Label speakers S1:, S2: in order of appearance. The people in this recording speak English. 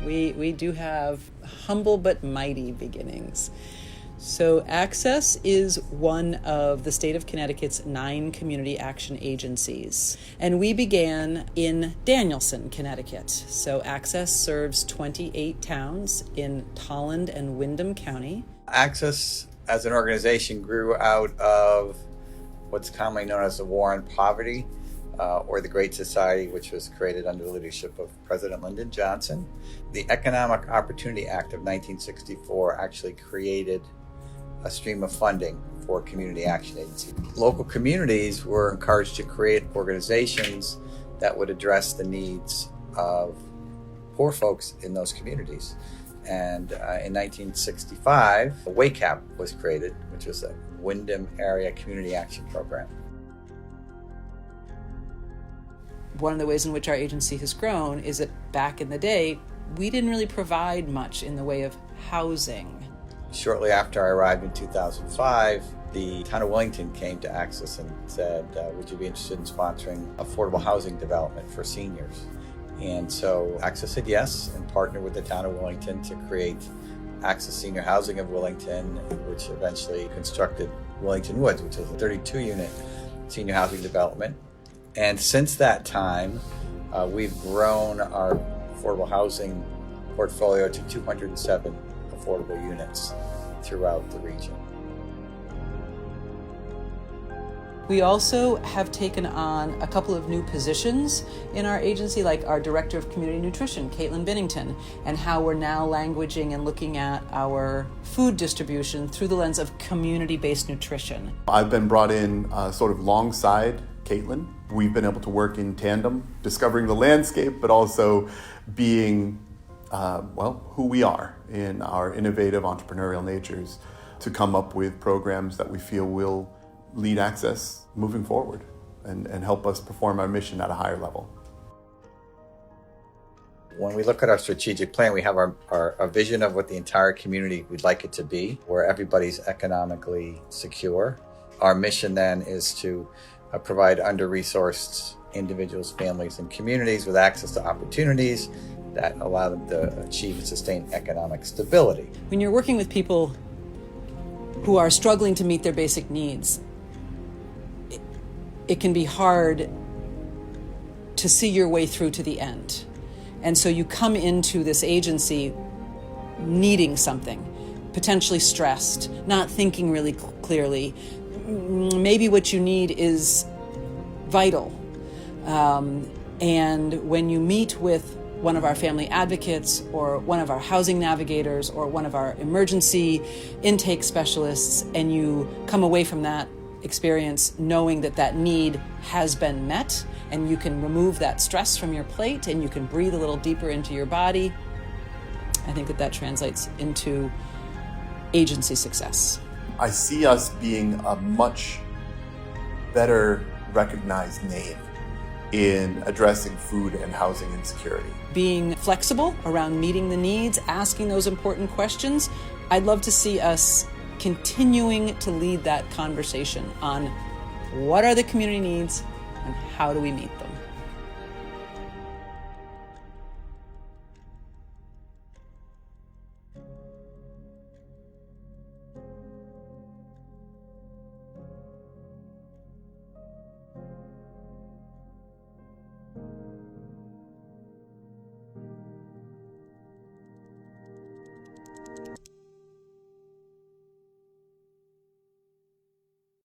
S1: We do have humble but mighty beginnings. So Access is one of the state of Connecticut's 9 community action agencies. And we began in Danielson, Connecticut. So Access serves 28 towns in Tolland and Windham County.
S2: Access as an organization grew out of what's commonly known as the War on Poverty, or the Great Society, which was created under the leadership of President Lyndon Johnson. The Economic Opportunity Act of 1964 actually created a stream of funding for community action agencies. Local communities were encouraged to create organizations that would address the needs of poor folks in those communities. And in 1965, a WACAP was created, which was a Windham Area Community Action Program.
S1: One of the ways in which our agency has grown is that back in the day, we didn't really provide much in the way of housing.
S2: Shortly after I arrived in 2005, the town of Wellington came to Access and said, would you be interested in sponsoring affordable housing development for seniors? And so Access said yes, and partnered with the town of Wellington to create Access Senior Housing of Wellington, which eventually constructed Wellington Woods, which is a 32-unit senior housing development. And since that time, we've grown our affordable housing portfolio to 207 affordable units throughout the region.
S1: We also have taken on a couple of new positions in our agency, like our Director of Community Nutrition, Caitlin Binnington, and how we're now languaging and looking at our food distribution through the lens of community-based nutrition.
S3: I've been brought in sort of alongside Caitlin. We've been able to work in tandem, discovering the landscape, but also being, who we are in our innovative entrepreneurial natures to come up with programs that we feel will lead Access moving forward and help us perform our mission at a higher level.
S2: When we look at our strategic plan, we have our vision of what the entire community would like it to be, where everybody's economically secure. Our mission then is to provide under-resourced individuals, families, and communities with access to opportunities that allow them to achieve and sustain economic stability.
S1: When you're working with people who are struggling to meet their basic needs, it can be hard to see your way through to the end. And so you come into this agency needing something, potentially stressed, not thinking really clearly. Maybe what you need is vital. And when you meet with one of our family advocates or one of our housing navigators or one of our emergency intake specialists, and you come away from that experience knowing that that need has been met and you can remove that stress from your plate and you can breathe a little deeper into your body, I think that translates into agency success.
S3: I see us being a much better recognized name in addressing food and housing insecurity.
S1: Being flexible around meeting the needs, asking those important questions. I'd love to see us continuing to lead that conversation on what are the community needs and how do we meet them.